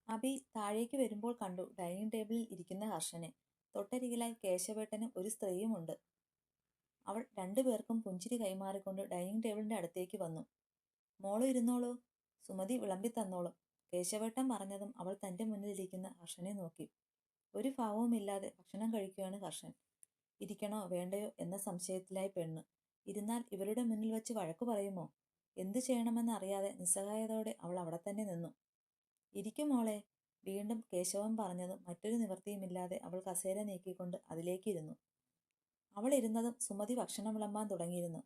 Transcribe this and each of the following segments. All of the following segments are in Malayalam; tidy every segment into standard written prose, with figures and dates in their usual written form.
അഭി താഴേക്ക് വരുമ്പോൾ കണ്ടു ഡൈനിങ് ടേബിളിൽ ഇരിക്കുന്ന ഹർഷനെ. തൊട്ടരികിലായി കേശവേട്ടനും ഒരു സ്ത്രീയുമുണ്ട്. അവൾ രണ്ടുപേർക്കും പുഞ്ചിരി കൈമാറിക്കൊണ്ട് ഡൈനിങ് ടേബിളിന്റെ അടുത്തേക്ക് വന്നു. മോള് ഇരുന്നോളൂ, സുമതി വിളമ്പി തന്നോളും. കേശവേട്ടൻ പറഞ്ഞതും അവൾ തന്റെ മുന്നിലിരിക്കുന്ന ഹർഷനെ നോക്കി. ഒരു ഭാവവുമില്ലാതെ ഭക്ഷണം കഴിക്കുകയാണ് ഹർഷൻ. ഇരിക്കണോ വേണ്ടയോ എന്ന സംശയത്തിലായി പെണ്ണ്. ഇരുന്നാൽ ഇവരുടെ മുന്നിൽ വച്ച് വഴക്കു പറയുമോ? എന്തു ചെയ്യണമെന്ന് അറിയാതെ നിസ്സഹായതയോടെ അവൾ അവിടെ തന്നെ നിന്നു. ഇരിക്കും മോളെ, വീണ്ടും കേശവൻ പറഞ്ഞതും മറ്റൊരു നിവൃത്തിയുമില്ലാതെ അവൾ കസേര നീക്കിക്കൊണ്ട് അതിലേക്ക് ഇരുന്നു. അവൾ ഇരുന്നതും സുമതി ഭക്ഷണം വിളമ്പാൻ തുടങ്ങിയിരുന്നു.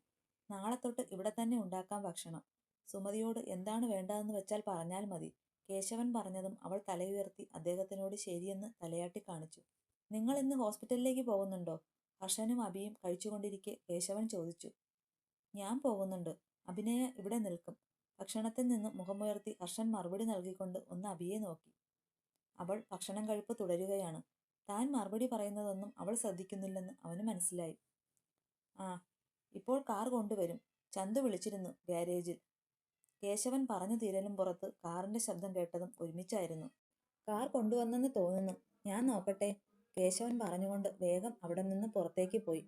നാളെ തൊട്ട് ഇവിടെ തന്നെ ഉണ്ടാക്കാം ഭക്ഷണം. സുമതിയോട് എന്താണ് വേണ്ടതെന്ന് വെച്ചാൽ പറഞ്ഞാൽ മതി. കേശവൻ പറഞ്ഞതും അവൾ തലയുയർത്തി അദ്ദേഹത്തിനോട് ശരിയെന്ന് തലയാട്ടി കാണിച്ചു. നിങ്ങൾ ഇന്ന് ഹോസ്പിറ്റലിലേക്ക് പോകുന്നുണ്ടോ? ഹർഷനും അഭിയും കഴിച്ചുകൊണ്ടിരിക്കെ കേശവൻ ചോദിച്ചു. ഞാൻ പോകുന്നുണ്ട്. അഭിനയ ഇവിടെ നിൽക്കും. ഭക്ഷണത്തിൽ നിന്ന് മുഖമുയർത്തി ഹർഷൻ മറുപടി നൽകിക്കൊണ്ട് ഒന്ന് അഭിയെ നോക്കി. അവൾ ഭക്ഷണം കഴിപ്പ് തുടരുകയാണ്. താൻ മറുപടി പറയുന്നതൊന്നും അവൾ ശ്രദ്ധിക്കുന്നില്ലെന്ന് അവന് മനസ്സിലായി. ആ, ഇപ്പോൾ കാർ കൊണ്ടുവരും. ചന്തു വിളിച്ചിരുന്നു ഗാരേജിൽ. കേശവൻ പറഞ്ഞു തീരലും പുറത്ത് കാറിന്റെ ശബ്ദം കേട്ടതും ഒരുമിച്ചായിരുന്നു. കാർ കൊണ്ടുവന്നെന്ന് തോന്നുന്നു, ഞാൻ നോക്കട്ടെ, കേശവൻ പറഞ്ഞുകൊണ്ട് വേഗം അവിടെ നിന്ന് പുറത്തേക്ക് പോയി.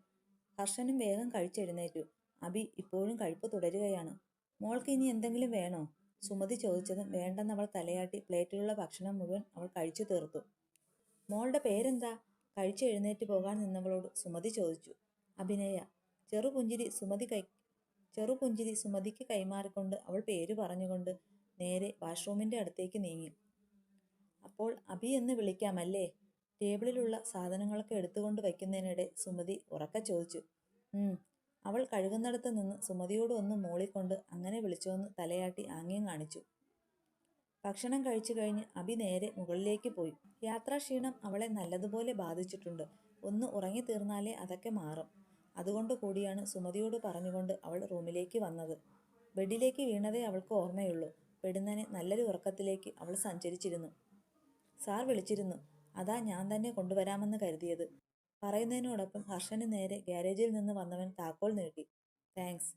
ഹർഷനും വേഗം കഴിച്ചെഴുന്നേറ്റു. അഭി ഇപ്പോഴും കഴിപ്പ് തുടരുകയാണ്. മോൾക്ക് ഇനി എന്തെങ്കിലും വേണോ? സുമതി ചോദിച്ചതും വേണ്ടെന്നവൾ തലയാട്ടി പ്ലേറ്റിലുള്ള ഭക്ഷണം മുഴുവൻ അവൾ കഴിച്ചു തീർത്തു. മോളുടെ പേരെന്താ? കഴിച്ച് എഴുന്നേറ്റ് പോകാൻ നിന്നവളോട് സുമതി ചോദിച്ചു. അഭിനയ. ചെറുപുഞ്ചിരി സുമതിക്ക് കൈമാറിക്കൊണ്ട് അവൾ പേര് പറഞ്ഞുകൊണ്ട് നേരെ വാഷ്റൂമിന്റെ അടുത്തേക്ക് നീങ്ങി. അപ്പോൾ അഭി എന്ന് വിളിക്കാമല്ലേ? ടേബിളിലുള്ള സാധനങ്ങളൊക്കെ എടുത്തുകൊണ്ട് വയ്ക്കുന്നതിനിടെ സുമതി ഉറക്കെ ചോദിച്ചു. അവൾ കഴുകുന്നിടത്ത് നിന്ന് സുമതിയോട് ഒന്ന് മൂളിക്കൊണ്ട് അങ്ങനെ വിളിച്ചോന്ന് തലയാട്ടി ആംഗ്യം കാണിച്ചു. ഭക്ഷണം കഴിച്ചു കഴിഞ്ഞ് അഭി നേരെ മുകളിലേക്ക് പോയി. യാത്രാക്ഷീണം അവളെ നല്ലതുപോലെ ബാധിച്ചിട്ടുണ്ട്. ഒന്ന് ഉറങ്ങിത്തീർന്നാലേ അതൊക്കെ മാറും. അതുകൊണ്ട് കൂടിയാണ് സുമതിയോട് പറഞ്ഞുകൊണ്ട് അവൾ റൂമിലേക്ക് വന്നത്. ബെഡിലേക്ക് വീണതേ അവൾക്ക് ഓർമ്മയുള്ളൂ. പെടുന്നനെ നല്ലൊരു ഉറക്കത്തിലേക്ക് അവൾ സഞ്ചരിച്ചിരുന്നു. സാർ വിളിച്ചിരുന്നു. അതാ ഞാൻ തന്നെ കൊണ്ടുവരാമെന്ന് കരുതിയത്. പറയുന്നതിനോടൊപ്പം ഹർഷന് നേരെ ഗാരേജിൽ നിന്ന് വന്നവൻ താക്കോൽ നീട്ടി. താങ്ക്സ്.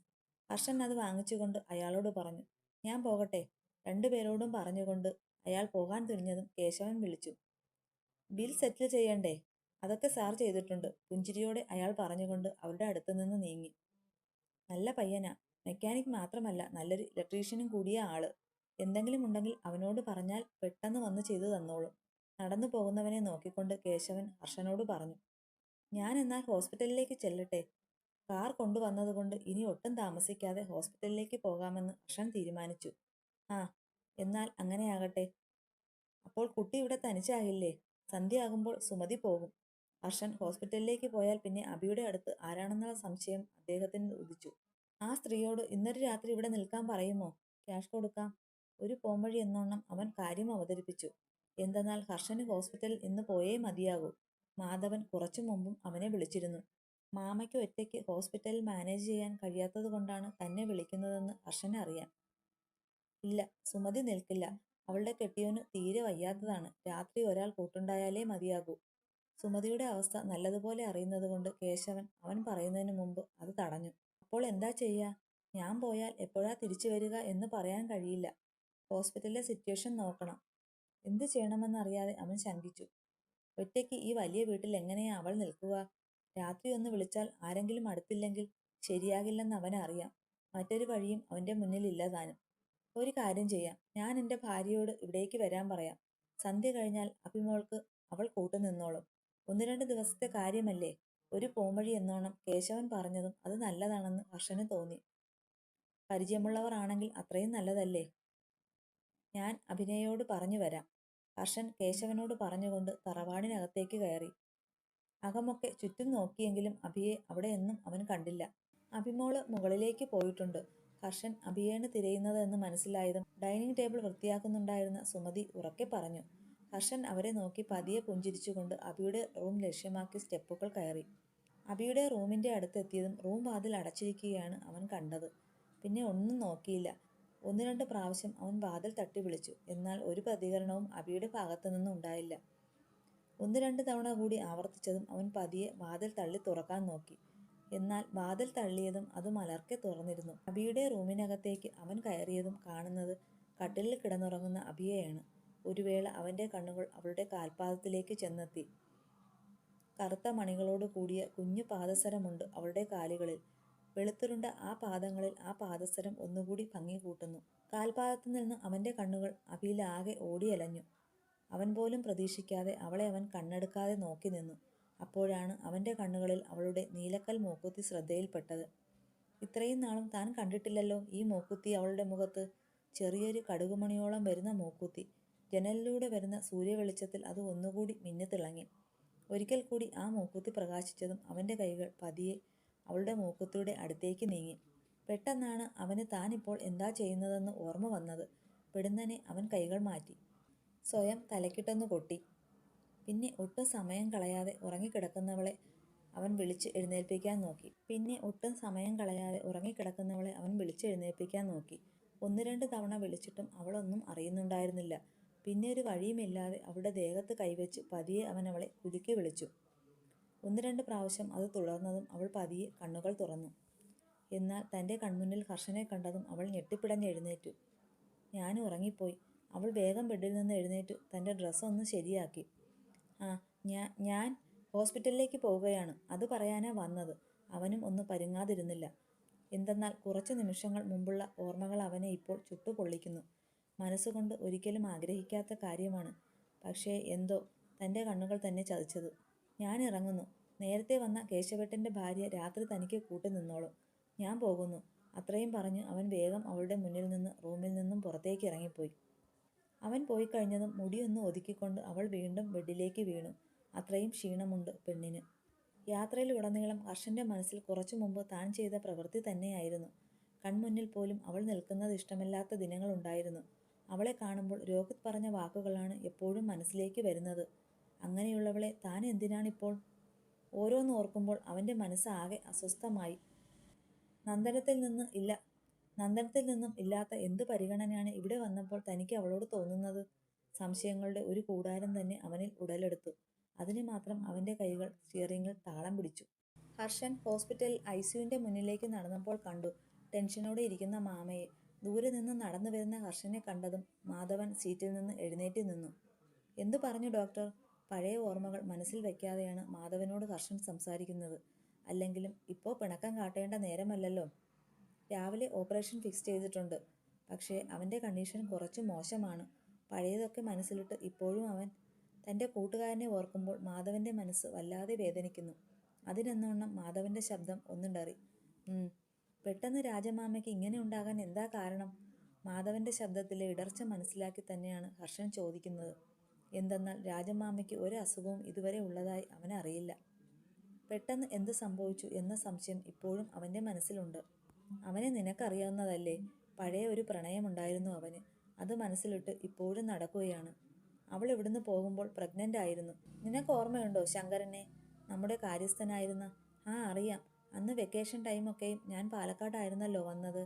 ഹർഷൻ അത് വാങ്ങിച്ചുകൊണ്ട് അയാളോട് പറഞ്ഞു. ഞാൻ പോകട്ടെ? രണ്ടുപേരോടും പറഞ്ഞുകൊണ്ട് അയാൾ പോകാൻ തുനിഞ്ഞതും കേശവൻ വിളിച്ചു. ബിൽ സെറ്റിൽ ചെയ്യണ്ടേ? അതൊക്കെ സാർ ചെയ്തിട്ടുണ്ട്, പുഞ്ചിരിയോടെ അയാൾ പറഞ്ഞുകൊണ്ട് അവരുടെ അടുത്ത് നിന്ന് നീങ്ങി. നല്ല പയ്യനാ. മെക്കാനിക് മാത്രമല്ല, നല്ലൊരു ഇലക്ട്രീഷ്യനും കൂടിയ ആള്. എന്തെങ്കിലും ഉണ്ടെങ്കിൽ അവനോട് പറഞ്ഞാൽ പെട്ടെന്ന് വന്ന് ചെയ്തു തന്നോളും. നടന്നു പോകുന്നവനെ നോക്കിക്കൊണ്ട് കേശവൻ ഹർഷനോട് പറഞ്ഞു. ഞാൻ എന്നാൽ ഹോസ്പിറ്റലിലേക്ക് ചെല്ലട്ടെ? കാർ കൊണ്ടുവന്നതുകൊണ്ട് ഇനി ഒട്ടും താമസിക്കാതെ ഹോസ്പിറ്റലിലേക്ക് പോകാമെന്ന് ഹർഷൻ തീരുമാനിച്ചു. ആ, എന്നാൽ അങ്ങനെയാകട്ടെ. അപ്പോൾ കുട്ടി ഇവിടെ തനിച്ചാകില്ലേ? സന്ധ്യയാകുമ്പോൾ സുമതി പോകും. ഹർഷൻ ഹോസ്പിറ്റലിലേക്ക് പോയാൽ പിന്നെ അഭിയുടെ അടുത്ത് ആരാണെന്നുള്ള സംശയം അദ്ദേഹത്തിന് ഉദിച്ചു. ആ സ്ത്രീയോട് ഇന്നൊരു രാത്രി ഇവിടെ നിൽക്കാൻ പറയുമോ? ക്യാഷ് കൊടുക്കാം. ഒരു പോംവഴി എന്നോണം അവൻ കാര്യം അവതരിപ്പിച്ചു. എന്തെന്നാൽ ഹർഷന് ഹോസ്പിറ്റലിൽ ഇന്ന് പോയേ മതിയാകൂ. മാധവൻ കുറച്ചു മുമ്പും അവനെ വിളിച്ചിരുന്നു. മാമയ്ക്ക് ഒറ്റയ്ക്ക് ഹോസ്പിറ്റലിൽ മാനേജ് ചെയ്യാൻ കഴിയാത്തതുകൊണ്ടാണ് തന്നെ വിളിക്കുന്നതെന്ന് ഹർഷന് അറിയാം. ഇല്ല, സുമതി നിൽക്കില്ല. അവളുടെ കെട്ടിയവന് തീരെ വയ്യാത്തതാണ്. രാത്രി ഒരാൾ കൂട്ടുണ്ടായാലേ മതിയാകൂ. സുമതിയുടെ അവസ്ഥ നല്ലതുപോലെ അറിയുന്നതുകൊണ്ട് കേശവൻ അവൻ പറയുന്നതിന് മുമ്പ് അത് തടഞ്ഞു. അപ്പോൾ എന്താ ചെയ്യാ? ഞാൻ പോയാൽ എപ്പോഴാ തിരിച്ചു വരിക എന്ന് പറയാൻ കഴിയില്ല. ഹോസ്പിറ്റലിലെ സിറ്റുവേഷൻ നോക്കണം. എന്തു ചെയ്യണമെന്നറിയാതെ അവൻ ശങ്കിച്ചു. ഒറ്റയ്ക്ക് ഈ വലിയ വീട്ടിൽ എങ്ങനെയാ അവൾ നിൽക്കുക? രാത്രി ഒന്ന് വിളിച്ചാൽ ആരെങ്കിലും അടുത്തില്ലെങ്കിൽ ശരിയാകില്ലെന്ന് അവനറിയാം. മറ്റൊരു വഴിയും അവന്റെ മുന്നിലില്ല താനും. ഒരു കാര്യം ചെയ്യാം, ഞാൻ എൻ്റെ ഭാര്യയോട് ഇവിടേക്ക് വരാൻ പറയാം. സന്ധ്യ കഴിഞ്ഞാൽ അഭിമോൾക്ക് അവൾ കൂട്ടുനിന്നോളും. 1-2 ദിവസത്തെ കാര്യമല്ലേ? ഒരു പോംവഴി എന്നോണം കേശവൻ പറഞ്ഞതും അത് നല്ലതാണെന്ന് ഹർഷന് തോന്നി. പരിചയമുള്ളവർ ആണെങ്കിൽ അത്രയും നല്ലതല്ലേ? ഞാൻ അഭിനയോട് പറഞ്ഞു വരാം. ഹർഷൻ കേശവനോട് പറഞ്ഞുകൊണ്ട് തറവാടിനകത്തേക്ക് കയറി. അകമൊക്കെ ചുറ്റും നോക്കിയെങ്കിലും അഭിയെ അവിടെയൊന്നും അവൻ കണ്ടില്ല. അഭിമോള് മുകളിലേക്ക് പോയിട്ടുണ്ട്. ഹർഷൻ അഭിയെയാണ് തിരയുന്നതെന്ന് മനസ്സിലായതും ഡൈനിങ് ടേബിൾ വൃത്തിയാക്കുന്നുണ്ടായിരുന്ന സുമതി ഉറക്കെ പറഞ്ഞു. ഹർഷൻ അവരെ നോക്കി പതിയെ പുഞ്ചിരിച്ചുകൊണ്ട് അഭിയുടെ റൂം ലക്ഷ്യമാക്കി സ്റ്റെപ്പുകൾ കയറി. അഭിയുടെ റൂമിന്റെ അടുത്തെത്തിയതും റൂം വാതിൽ അടച്ചിരിക്കുകയാണ് അവൻ കണ്ടത്. പിന്നെ ഒന്നും നോക്കിയില്ല. 1-2 പ്രാവശ്യം അവൻ വാതിൽ തട്ടി വിളിച്ചു. എന്നാൽ ഒരു പ്രതികരണവും അഭിയുടെ ഭാഗത്തു നിന്നും ഉണ്ടായില്ല. 1-2 തവണ കൂടി ആവർത്തിച്ചതും അവൻ പതിയെ വാതിൽ തള്ളി തുറക്കാൻ നോക്കി. എന്നാൽ വാതിൽ തള്ളിയതും അത് മലർക്കെ തുറന്നിരുന്നു. അഭിയുടെ റൂമിനകത്തേക്ക് അവൻ കയറിയതും കാണുന്നത് കട്ടിലിൽ കിടന്നുറങ്ങുന്ന അഭിയെയാണ്. ഒരു വേള അവൻ്റെ കണ്ണുകൾ അവളുടെ കാൽപാദത്തിലേക്ക് ചെന്നെത്തി. കറുത്ത മണികളോട് കൂടിയ കുഞ്ഞു പാദസരമുണ്ട് അവളുടെ കാലുകളിൽ. വെളുത്തുരുണ്ട ആ പാദങ്ങളിൽ ആ പാദസരം ഒന്നുകൂടി ഭംഗി കൂട്ടുന്നു. കാൽപാദത്തു നിന്ന് അവൻ്റെ കണ്ണുകൾ അഭിയിലാകെ ഓടിയലഞ്ഞു. അവൻ പോലും പ്രതീക്ഷിക്കാതെ അവളെ അവൻ കണ്ണെടുക്കാതെ നോക്കി നിന്നു. അപ്പോഴാണ് അവൻ്റെ കണ്ണുകളിൽ അവളുടെ നീലക്കൽ മൂക്കുത്തി ശ്രദ്ധയിൽപ്പെട്ടത്. ഇത്രയും നാളും താൻ കണ്ടിട്ടില്ലല്ലോ ഈ മൂക്കുത്തി അവളുടെ മുഖത്ത്. ചെറിയൊരു കടുകുമണിയോളം വരുന്ന മൂക്കുത്തി. ജനലിലൂടെ വരുന്ന സൂര്യവെളിച്ചത്തിൽ അത് ഒന്നുകൂടി മിന്നിത്തിളങ്ങി. ഒരിക്കൽ കൂടി ആ മൂക്കുത്തി പ്രകാശിച്ചതും അവൻ്റെ കൈകൾ പതിയെ അവളുടെ മൂക്കുത്തിയുടെ അടുത്തേക്ക് നീങ്ങി. പെട്ടെന്നാണ് അവന് താനിപ്പോൾ എന്താ ചെയ്യുന്നതെന്ന് ഓർമ്മ വന്നത്. പെടുന്നനെ അവൻ കൈകൾ മാറ്റി സ്വയം തലക്കിട്ടൊന്ന് കൊട്ടി. പിന്നെ ഒട്ടും സമയം കളയാതെ ഉറങ്ങിക്കിടക്കുന്നവളെ അവൻ വിളിച്ച് എഴുന്നേൽപ്പിക്കാൻ നോക്കി. ഒന്ന് രണ്ട് തവണ വിളിച്ചിട്ടും അവളൊന്നും അറിയുന്നുണ്ടായിരുന്നില്ല. പിന്നെ ഒരു വഴിയുമില്ലാതെ അവളുടെ ദേഹത്ത് കൈവച്ച് പതിയെ അവൻ അവളെ കുലുക്കി വിളിച്ചു. ഒന്ന് രണ്ട് പ്രാവശ്യം അത് തുടർന്നതും അവൾ പതിയെ കണ്ണുകൾ തുറന്നു. എന്നാൽ തൻ്റെ കൺമുന്നിൽ ഹർഷനെ കണ്ടതും അവൾ ഞെട്ടിപ്പിടഞ്ഞെഴുന്നേറ്റു. ഞാൻ ഉറങ്ങിപ്പോയി. അവൾ വേഗം ബെഡിൽ നിന്ന് എഴുന്നേറ്റു തൻ്റെ ഡ്രസ്സൊന്ന് ശരിയാക്കി. ഞാൻ ഹോസ്പിറ്റലിലേക്ക് പോവുകയാണ്, അത് പറയാനാ വന്നത്. അവനും ഒന്ന് പരുങ്ങാതിരുന്നില്ല. എന്തെന്നാൽ കുറച്ചു നിമിഷങ്ങൾ മുമ്പുള്ള ഓർമ്മകൾ അവനെ ഇപ്പോൾ ചുട്ടുപൊള്ളിക്കുന്നു. മനസ്സുകൊണ്ട് ഒരിക്കലും ആഗ്രഹിക്കാത്ത കാര്യമാണ്. പക്ഷേ എന്തോ തൻ്റെ കണ്ണുകൾ തന്നെ ചതിച്ചത്. ഞാൻ ഇറങ്ങുന്നു. നേരത്തെ വന്ന കേശവട്ടൻ്റെ ഭാര്യ രാത്രി തനിക്ക് കൂട്ടി നിന്നോളും. ഞാൻ പോകുന്നു. അത്രയും പറഞ്ഞു അവൻ വേഗം അവളുടെ മുന്നിൽ നിന്ന് റൂമിൽ നിന്നും പുറത്തേക്ക് ഇറങ്ങിപ്പോയി. അവൻ പോയി കഴിഞ്ഞതും മുടിയൊന്ന് ഒതുക്കിക്കൊണ്ട് അവൾ വീണ്ടും ബെഡിലേക്ക് വീണു. അത്രയും ക്ഷീണമുണ്ട് പെണ്ണിന്. യാത്രയിലുടനീളം ഹർഷൻ്റെ മനസ്സിൽ കുറച്ചു മുമ്പ് താൻ ചെയ്ത പ്രവൃത്തി തന്നെയായിരുന്നു. കൺമുന്നിൽ പോലും അവൾ നിൽക്കുന്നത് ഇഷ്ടമല്ലാത്ത ദിനങ്ങളുണ്ടായിരുന്നു. അവളെ കാണുമ്പോൾ രോഹിത് പറഞ്ഞ വാക്കുകളാണ് എപ്പോഴും മനസ്സിലേക്ക് വരുന്നത്. അങ്ങനെയുള്ളവളെ താൻ എന്തിനാണിപ്പോൾ? ഓരോന്ന് ഓർക്കുമ്പോൾ അവൻ്റെ മനസ്സ് ആകെ അസ്വസ്ഥമായി. നന്ദനത്തിൽ നിന്നും ഇല്ലാത്ത എന്ത് പരിഗണനയാണ് ഇവിടെ വന്നപ്പോൾ തനിക്ക് അവളോട് തോന്നുന്നത്? സംശയങ്ങളുടെ ഒരു കൂടാരം തന്നെ അവനിൽ ഉടലെടുത്തു. അതിന് മാത്രം അവൻ്റെ കൈകൾ സ്റ്റിയറിംഗിൽ താളം പിടിച്ചു. ഹർഷൻ ഹോസ്പിറ്റലിൽ ഐസിയുവിൻ്റെ മുന്നിലേക്ക് നടന്നപ്പോൾ കണ്ടു ടെൻഷനോടെ ഇരിക്കുന്ന മാമയെ. ദൂരെ നിന്ന് നടന്നു വരുന്ന ഹർഷനെ കണ്ടതും മാധവൻ സീറ്റിൽ നിന്ന് എഴുന്നേറ്റ് നിന്നു. എന്തു പറഞ്ഞു ഡോക്ടർ? പഴയ ഓർമ്മകൾ മനസ്സിൽ വയ്ക്കാതെയാണ് മാധവനോട് ഹർഷൻ സംസാരിക്കുന്നത്. അല്ലെങ്കിലും ഇപ്പോൾ പിണക്കം കാട്ടേണ്ട നേരമല്ലല്ലോ. രാവിലെ ഓപ്പറേഷൻ ഫിക്സ് ചെയ്തിട്ടുണ്ട്. പക്ഷേ അവൻ്റെ കണ്ടീഷൻ കുറച്ച് മോശമാണ്. പഴയതൊക്കെ മനസ്സിലിട്ട് ഇപ്പോഴും അവൻ തൻ്റെ കൂട്ടുകാരനെ ഓർക്കുമ്പോൾ മാധവൻ്റെ മനസ്സ് വല്ലാതെ വേദനിക്കുന്നു. അതിനെന്നോണം മാധവൻ്റെ ശബ്ദം ഒന്നിടറി. പെട്ടെന്ന് രാജമാമയ്ക്ക് ഇങ്ങനെ ഉണ്ടാകാൻ എന്താ കാരണം? മാധവൻ്റെ ശബ്ദത്തിലെ ഇടർച്ച മനസ്സിലാക്കി തന്നെയാണ് ഹർഷൻ ചോദിക്കുന്നത്. എന്തെന്നാൽ രാജമാമയ്ക്ക് ഒരു അസുഖവും ഇതുവരെ ഉള്ളതായി അവനറിയില്ല. പെട്ടെന്ന് എന്ത് സംഭവിച്ചു എന്ന സംശയം ഇപ്പോഴും അവൻ്റെ മനസ്സിലുണ്ട്. അവനെ നിനക്കറിയാവുന്നതല്ലേ, പഴയ ഒരു പ്രണയമുണ്ടായിരുന്നു അവന്. അത് മനസ്സിലിട്ട് ഇപ്പോഴും നടക്കുകയാണ്. അവൾ ഇവിടുന്ന് പോകുമ്പോൾ പ്രഗ്നൻ്റ് ആയിരുന്നു. നിനക്ക് ഓർമ്മയുണ്ടോ ശങ്കരനെ, നമ്മുടെ കാര്യസ്ഥനായിരുന്ന? അറിയാം. അന്ന് വെക്കേഷൻ ടൈമൊക്കെയും ഞാൻ പാലക്കാടായിരുന്നല്ലോ വന്നത്.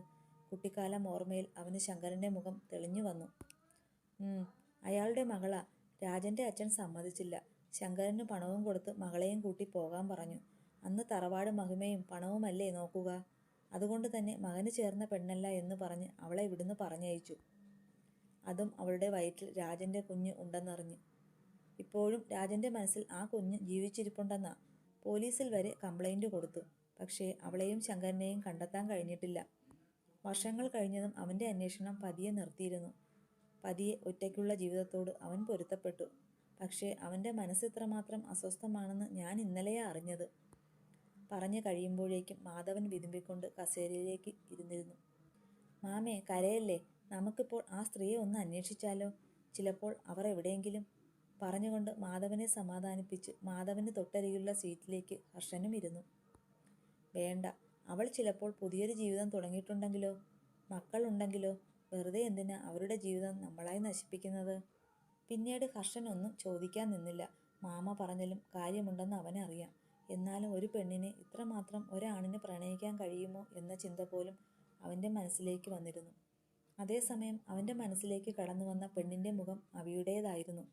കുട്ടിക്കാലം ഓർമ്മയിൽ അവന് ശങ്കരൻ്റെ മുഖം തെളിഞ്ഞു വന്നു. അയാളുടെ മകളാ. രാജൻ്റെ അച്ഛൻ സമ്മതിച്ചില്ല. ശങ്കരന് പണവും കൊടുത്ത് മകളെയും കൂട്ടി പോകാൻ പറഞ്ഞു. അന്ന് തറവാട് മഹിമയും പണവുമല്ലേ നോക്കുക. അതുകൊണ്ട് തന്നെ മകന് ചേർന്ന പെണ്ണല്ല എന്ന് പറഞ്ഞ് അവളെ ഇവിടുന്ന് പറഞ്ഞയച്ചു. അതും അവളുടെ വയറ്റിൽ രാജൻ്റെ കുഞ്ഞ് ഉണ്ടെന്നറിഞ്ഞ്. ഇപ്പോഴും രാജൻ്റെ മനസ്സിൽ ആ കുഞ്ഞ് ജീവിച്ചിരിപ്പുണ്ടെന്നാ. പോലീസിൽ വരെ കംപ്ലൈൻറ്റ് കൊടുത്തു. പക്ഷേ അവളെയും ശങ്കരനെയും കണ്ടെത്താൻ കഴിഞ്ഞിട്ടില്ല. വർഷങ്ങൾ കഴിഞ്ഞതും അവൻ്റെ അന്വേഷണം പതിയെ നിർത്തിയിരുന്നു. പതിയെ ഒറ്റയ്ക്കുള്ള ജീവിതത്തോട് അവൻ പൊരുത്തപ്പെട്ടു. പക്ഷേ അവൻ്റെ മനസ്സ് ഇത്രമാത്രം അസ്വസ്ഥമാണെന്ന് ഞാൻ ഇന്നലെയാ അറിഞ്ഞത്. പറഞ്ഞു കഴിയുമ്പോഴേക്കും മാധവൻ വിതുമ്പിക്കൊണ്ട് കസേരയിലേക്ക് ഇരുന്നിരുന്നു. മാമേ കരയല്ലേ, നമുക്കിപ്പോൾ ആ സ്ത്രീയെ ഒന്ന് അന്വേഷിച്ചാലോ? ചിലപ്പോൾ അവർ എവിടെയെങ്കിലും. പറഞ്ഞുകൊണ്ട് മാധവനെ സമാധാനിപ്പിച്ച് മാധവന് തൊട്ടരികിലുള്ള സീറ്റിലേക്ക് ഹർഷനും ഇരുന്നു. വേണ്ട, അവൾ ചിലപ്പോൾ പുതിയൊരു ജീവിതം തുടങ്ങിയിട്ടുണ്ടെങ്കിലോ, മക്കളുണ്ടെങ്കിലോ? വെറുതെ എന്തിനാ അവരുടെ ജീവിതം നമ്മളായി നശിപ്പിക്കുന്നത്? പിന്നീട് ഹർഷൻ ഒന്നും ചോദിക്കാൻ നിന്നില്ല. മാമ പറഞ്ഞാലും കാര്യമുണ്ടെന്ന് അവനറിയാം. എന്നാലും ഒരു പെണ്ണിനെ ഇത്രമാത്രം ഒരാണിന് പ്രണയിക്കാൻ കഴിയുമോ എന്ന ചിന്ത പോലും അവൻ്റെ മനസ്സിലേക്ക് വന്നിരുന്നു. അതേസമയം അവൻ്റെ മനസ്സിലേക്ക് കടന്നു വന്ന പെണ്ണിൻ്റെ മുഖം അവിയുടേതായിരുന്നു.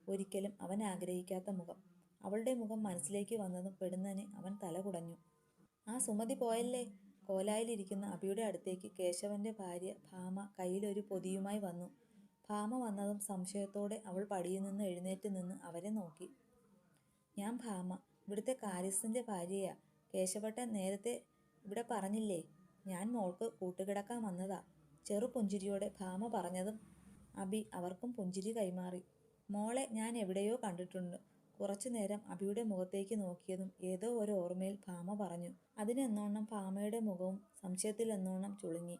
ഒരിക്കലും അവൻ ആഗ്രഹിക്കാത്ത മുഖം. അവളുടെ മുഖം മനസ്സിലേക്ക് വന്നതും പെടുന്നനെ അവൻ തല കുടഞ്ഞു. സുമതി പോയല്ലേ? കോലായിലിരിക്കുന്ന അബിയുടെ അടുത്തേക്ക് കേശവൻ്റെ ഭാര്യ ഭാമ കയ്യിലൊരു പൊതിയുമായി വന്നു. ഭാമ വന്നതും സംശയത്തോടെ അവൾ പടിയിൽ നിന്ന് എഴുന്നേറ്റ് നിന്ന് അവരെ നോക്കി. ഞാൻ ഭാമ, ഇവിടുത്തെ കാര്യസ്ഥന്റെ ഭാര്യയാ. കേശവട്ടൻ നേരത്തെ ഇവിടെ പറഞ്ഞില്ലേ? ഞാൻ മോൾക്ക് കൂട്ടുകിടക്കാൻ വന്നതാ. ചെറു പുഞ്ചിരിയോടെ ഭാമ പറഞ്ഞതും അബി അവർക്കും പുഞ്ചിരി കൈമാറി. മോളെ ഞാൻ എവിടെയോ കണ്ടിട്ടുണ്ട്. കുറച്ചു നേരം അബിയുടെ മുഖത്തേക്ക് നോക്കിയതും ഏതോ ഒരു ഓർമ്മയിൽ ഭാമ പറഞ്ഞു. അതിനെന്നോണം ഭാമയുടെ മുഖവും സംശയത്തിലെന്നോണം ചുളുങ്ങി.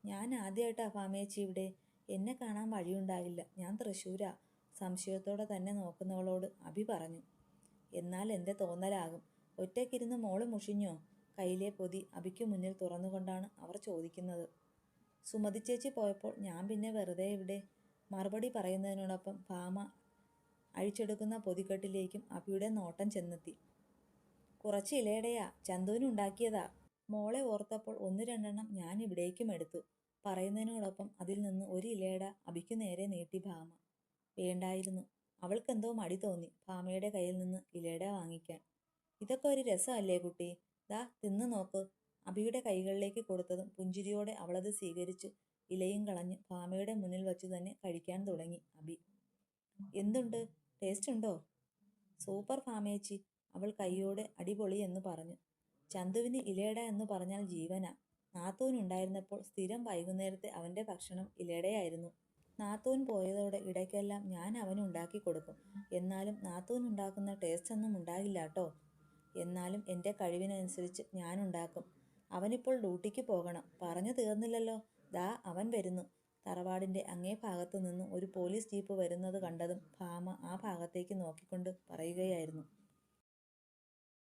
ഞാൻ ആദ്യമായിട്ടാ ഭാമേച്ചി ഇവിടെ. എന്നെ കാണാൻ വഴിയുണ്ടാകില്ല. ഞാൻ തൃശ്ശൂരാ. സംശയത്തോടെ തന്നെ നോക്കുന്നവളോട് അബി പറഞ്ഞു. എന്നാൽ എൻ്റെ തോന്നലാകും. ഒറ്റയ്ക്കിരുന്ന് മോള് മുഷിഞ്ഞോ? കയ്യിലെ പൊതി അബിക്ക് മുന്നിൽ തുറന്നുകൊണ്ടാണ് അവർ ചോദിക്കുന്നത്. സുമതി ചേച്ചി പോയപ്പോൾ ഞാൻ പിന്നെ വെറുതെ ഇവിടെ. മറുപടി പറയുന്നതിനോടൊപ്പം ഭാമ അഴിച്ചെടുക്കുന്ന പൊതിക്കെട്ടിലേക്കും അബിയുടെ നോട്ടം ചെന്നെത്തി. കുറച്ച് ഇലയുടെയാ, ചന്തുവിനുണ്ടാക്കിയതാ. മോളെ ഓർത്തപ്പോൾ 1-2 ഞാൻ ഇവിടേക്കും എടുത്തു. പറയുന്നതിനോടൊപ്പം അതിൽ നിന്ന് ഒരു ഇലയട അബിക്കു നേരെ നീട്ടി ഭാമ. വേണ്ടായിരുന്നു. അവൾക്കെന്തോ മടി തോന്നി ഭാമയുടെ കയ്യിൽ നിന്ന് ഇലയട വാങ്ങിക്കാൻ. ഇതൊക്കെ ഒരു രസമല്ലേ കുട്ടി? ദാ തിന്നു നോക്ക്. അബിയുടെ കൈകളിലേക്ക് കൊടുത്തതും പുഞ്ചിരിയോടെ അവളത് സ്വീകരിച്ചു ഇലയും കളഞ്ഞ് ഭാമയുടെ മുന്നിൽ വച്ചു തന്നെ കഴിക്കാൻ തുടങ്ങി അബി. എന്തുണ്ട്? ടേസ്റ്റ് ഉണ്ടോ? സൂപ്പർ ഭാമേച്ചി, അവൾ കൈയോടെ അടിപൊളി എന്ന് പറഞ്ഞു. ചന്തുവിന് ഇലയട എന്ന് പറഞ്ഞാൽ ജീവനാ. നാത്തൂനുണ്ടായിരുന്നപ്പോൾ സ്ഥിരം വൈകുന്നേരത്തെ അവൻ്റെ ഭക്ഷണം ഇലയടയായിരുന്നു. നാത്തൂൻ പോയതോടെ ഇടയ്ക്കെല്ലാം ഞാൻ അവന് ഉണ്ടാക്കി കൊടുക്കും. എന്നാലും നാത്തൂനുണ്ടാക്കുന്ന ടേസ്റ്റൊന്നും ഉണ്ടാകില്ലാട്ടോ. എന്നാലും എൻ്റെ കഴിവിനനുസരിച്ച് ഞാനുണ്ടാക്കും. അവനിപ്പോൾ ഡ്യൂട്ടിക്ക് പോകണം. പറഞ്ഞു തീർന്നില്ലല്ലോ. ദാ അവൻ വരുന്നു. തറവാടിൻ്റെ അങ്ങേ ഭാഗത്തു നിന്നും ഒരു പോലീസ് ജീപ്പ് വരുന്നത് കണ്ടതും ഭാമ ആ ഭാഗത്തേക്ക് നോക്കിക്കൊണ്ട് പറയുകയായിരുന്നു.